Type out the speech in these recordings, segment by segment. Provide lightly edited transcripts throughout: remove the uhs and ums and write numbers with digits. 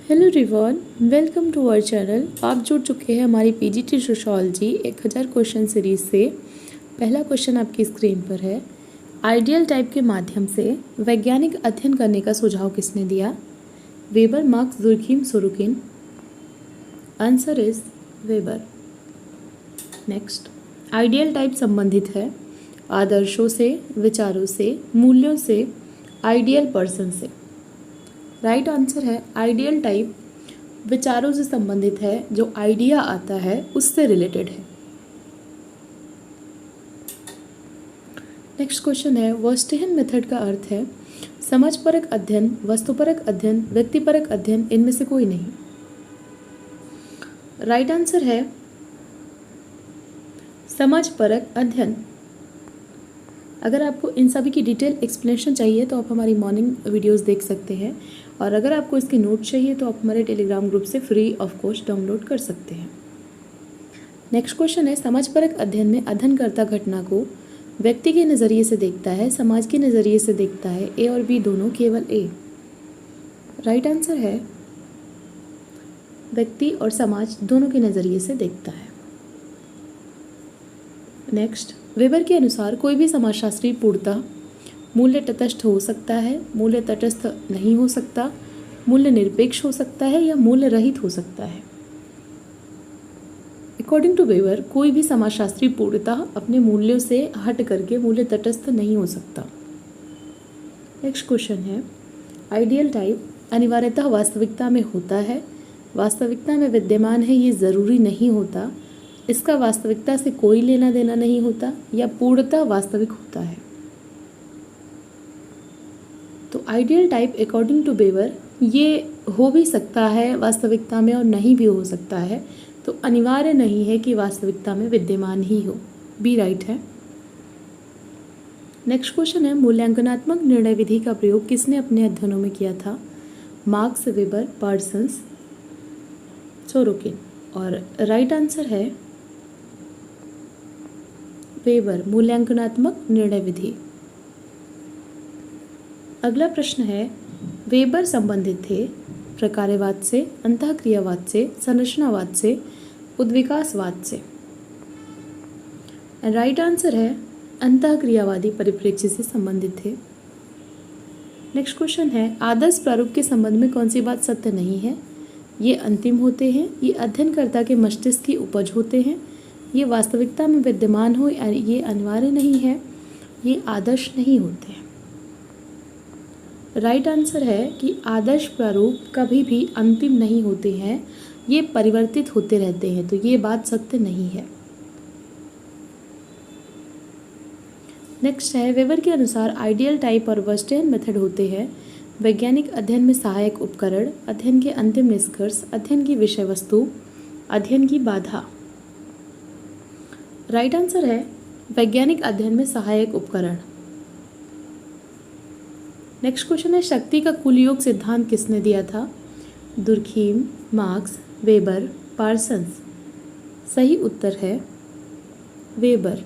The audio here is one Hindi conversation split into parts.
Hello everyone, welcome to our channel. आप जुड़ चुके हैं हमारी पीजीटी सोशियोलॉजी 1000 क्वेश्चन सीरीज से। पहला क्वेश्चन आपकी स्क्रीन पर है। आइडियल टाइप के माध्यम से वैज्ञानिक अध्ययन करने का सुझाव किसने दिया? Weber, marks, Durkheim, Sorokin. Answer is weber. Next, ideal type संबंधित है आदर्शों से, विचारों से, मूल्यों से, आइडियल पर्सन से। राइट आंसर है आइडियल टाइप विचारों से संबंधित है, जो आइडिया आता है उससे रिलेटेड है। नेक्स्ट क्वेश्चन है, वर्स्टेहन मेथड का अर्थ है समझपरक अध्ययन, वस्तुपरक अध्ययन, व्यक्तिपरक अध्ययन, इनमें से कोई नहीं। राइट आंसर है समझपरक अध्ययन। अगर आपको इन सभी की डिटेल एक्सप्लेनेशन चाहिए तो आप हमारी मॉर्निंग वीडियोस देख सकते हैं, और अगर आपको इसके नोट चाहिए तो आप हमारे टेलीग्राम ग्रुप से फ्री ऑफ कॉस्ट डाउनलोड कर सकते हैं। नेक्स्ट क्वेश्चन है, समझपरक अध्ययन में अध्ययनकर्ता घटना को व्यक्ति के नज़रिए से देखता है, समाज के नज़रिए से देखता है, ए और बी दोनों, केवल ए। राइट आंसर है व्यक्ति और समाज दोनों के नज़रिए से देखता है। नेक्स्ट, वेबर के अनुसार कोई भी समाजशास्त्री पूर्णतः मूल्य तटस्थ हो सकता है, मूल्य तटस्थ नहीं हो सकता, मूल्य निरपेक्ष हो सकता है, या मूल्य रहित हो सकता है। अकॉर्डिंग टू वेबर, कोई भी समाजशास्त्री पूर्णतः अपने मूल्यों से हट करके मूल्य तटस्थ नहीं हो सकता। नेक्स्ट क्वेश्चन है, आइडियल टाइप अनिवार्यतः वास्तविकता में होता है, वास्तविकता में विद्यमान है, ये ज़रूरी नहीं होता, इसका वास्तविकता से कोई लेना देना नहीं होता, या पूर्णतः वास्तविक होता है। तो ideal type according to Weber ये हो भी सकता है वास्तविकता में और नहीं भी हो सकता है, तो अनिवार्य नहीं है कि वास्तविकता में विद्यमान ही हो। बी राइट है। नेक्स्ट क्वेश्चन है, मूल्यांकनात्मक निर्णय विधि का प्रयोग किसने अपने अध्ययनों में किया था? Marks, weber, Parsons, Sorokin. और राइट आंसर है वेबर, मूल्यांकनात्मक निर्णय विधि। अगला प्रश्न है, वेबर संबंधित थे प्रकार्यवाद से, अंतःक्रियावाद से, संरचनावाद से, उद्विकासवाद से। राइट आंसर है अंतःक्रियावादी परिप्रेक्ष्य से संबंधित थे। नेक्स्ट क्वेश्चन है, आदर्श प्रारूप के संबंध में कौन सी बात सत्य नहीं है? ये अंतिम होते हैं, ये अध्ययनकर्ता के मस्तिष्क की उपज होते हैं, ये वास्तविकता में विद्यमान हो, ये अनिवार्य नहीं है, ये आदर्श नहीं होते हैं। राइट आंसर है कि आदर्श प्रारूप कभी भी अंतिम नहीं होते हैं, ये परिवर्तित होते रहते हैं, तो ये बात सत्य नहीं है। नेक्स्ट है, वेबर के अनुसार आइडियल टाइप और वर्स्टेहन मेथड होते हैं वैज्ञानिक अध्ययन में सहायक उपकरण, अध्ययन के अंतिम निष्कर्ष, अध्ययन की विषय वस्तु, अध्ययन की बाधा। राइट आंसर है वैज्ञानिक अध्ययन में सहायक उपकरण। नेक्स्ट क्वेश्चन है, शक्ति का कुल योग सिद्धांत किसने दिया था? Durkheim, marks, weber, Parsons. सही उत्तर है वेबर।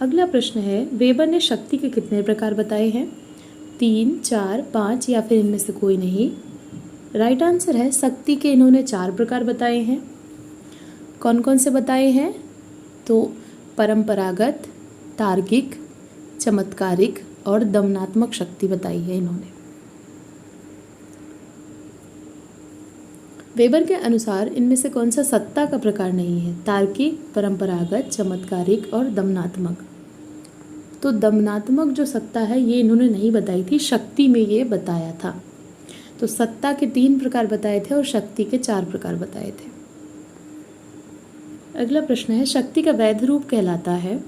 अगला प्रश्न है, वेबर ने शक्ति के कितने प्रकार बताए हैं? 3, 4, 5, या फिर इनमें से कोई नहीं। राइट आंसर है शक्ति के इन्होंने 4 प्रकार बताए हैं। कौन कौन से बताए हैं? तो परंपरागत, तार्किक, चमत्कारिक और दमनात्मक शक्ति बताई है इन्होंने। वेबर के अनुसार इनमें से कौन सा सत्ता का प्रकार नहीं है? तार्किक, परंपरागत, चमत्कारिक और दमनात्मक। तो दमनात्मक जो सत्ता है ये इन्होंने नहीं बताई थी, शक्ति में ये बताया था। तो सत्ता के 3 प्रकार बताए थे और शक्ति के 4 प्रकार बताए थे। अगला प्रश्न है, शक्ति का वैध रूप कहलाता है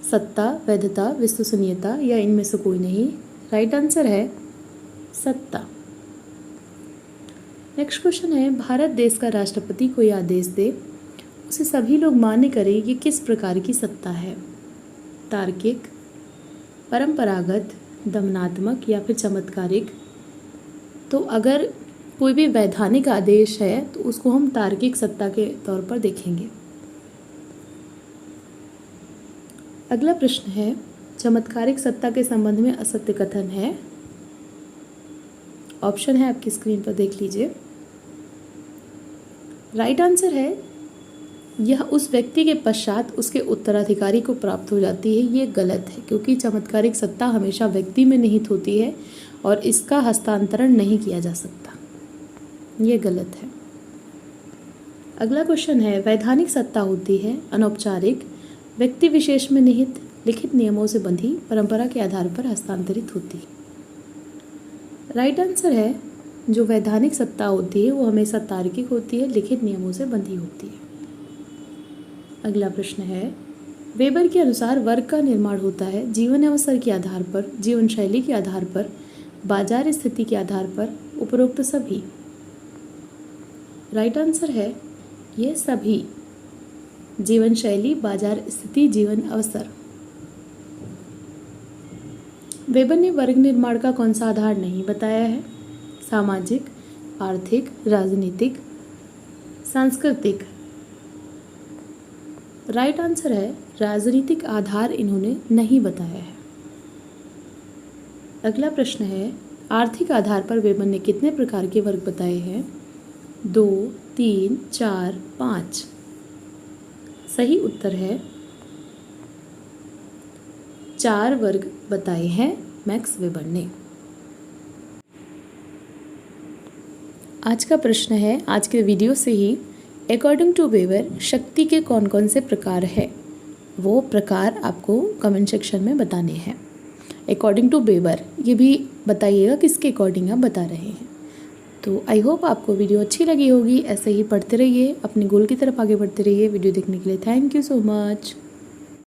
सत्ता, वैधता, विश्वसनीयता, या इनमें से कोई नहीं। राइट आंसर है सत्ता। नेक्स्ट क्वेश्चन है, भारत देश का राष्ट्रपति कोई आदेश दे, उसे सभी लोग मान्य करें, ये किस प्रकार की सत्ता है? तार्किक, परंपरागत, दमनात्मक, या फिर चमत्कारिक। तो अगर कोई भी वैधानिक आदेश है तो उसको हम तार्किक सत्ता के तौर पर देखेंगे। अगला प्रश्न है, चमत्कारिक सत्ता के संबंध में असत्य कथन है। ऑप्शन है आपकी स्क्रीन पर, देख लीजिए। राइट आंसर है यह उस व्यक्ति के पश्चात उसके उत्तराधिकारी को प्राप्त हो जाती है। ये गलत है, क्योंकि चमत्कारिक सत्ता हमेशा व्यक्ति में निहित होती है और इसका हस्तांतरण नहीं किया जा सकता। ये गलत है। अगला क्वेश्चन है, वैधानिक सत्ता होती है अनौपचारिक, व्यक्ति विशेष में निहित, लिखित नियमों से बंधी, परंपरा के आधार पर हस्तांतरित होती है। राइट आंसर है जो वैधानिक सत्ता होती है वो हमेशा तार्किक होती है, लिखित नियमों से बंधी होती है। अगला प्रश्न है, वेबर के अनुसार वर्ग का निर्माण होता है जीवन अवसर के आधार पर, जीवन शैली के आधार पर, बाजार स्थिति के आधार पर, उपरोक्त सभी। राइट आंसर है ये सभी, जीवन शैली, बाजार स्थिति, जीवन अवसर। वेबर ने वर्ग निर्माण का कौन सा आधार नहीं बताया है? सामाजिक, आर्थिक, राजनीतिक, सांस्कृतिक। राइट आंसर है राजनीतिक आधार इन्होंने नहीं बताया है। अगला प्रश्न है, आर्थिक आधार पर वेबर ने कितने प्रकार के वर्ग बताए हैं? 2, 3, 4, 5। सही उत्तर है 4 वर्ग बताए हैं मैक्स वेबर ने। आज का प्रश्न है, आज के वीडियो से ही, अकॉर्डिंग टू वेबर शक्ति के कौन कौन से प्रकार है? वो प्रकार आपको कमेंट सेक्शन में बताने हैं। अकॉर्डिंग टू वेबर ये भी बताइएगा किसके अकॉर्डिंग आप बता रहे हैं। तो आई होप आपको वीडियो अच्छी लगी होगी। ऐसे ही पढ़ते रहिए, अपने गोल की तरफ आगे बढ़ते रहिए। वीडियो देखने के लिए थैंक यू सो मच।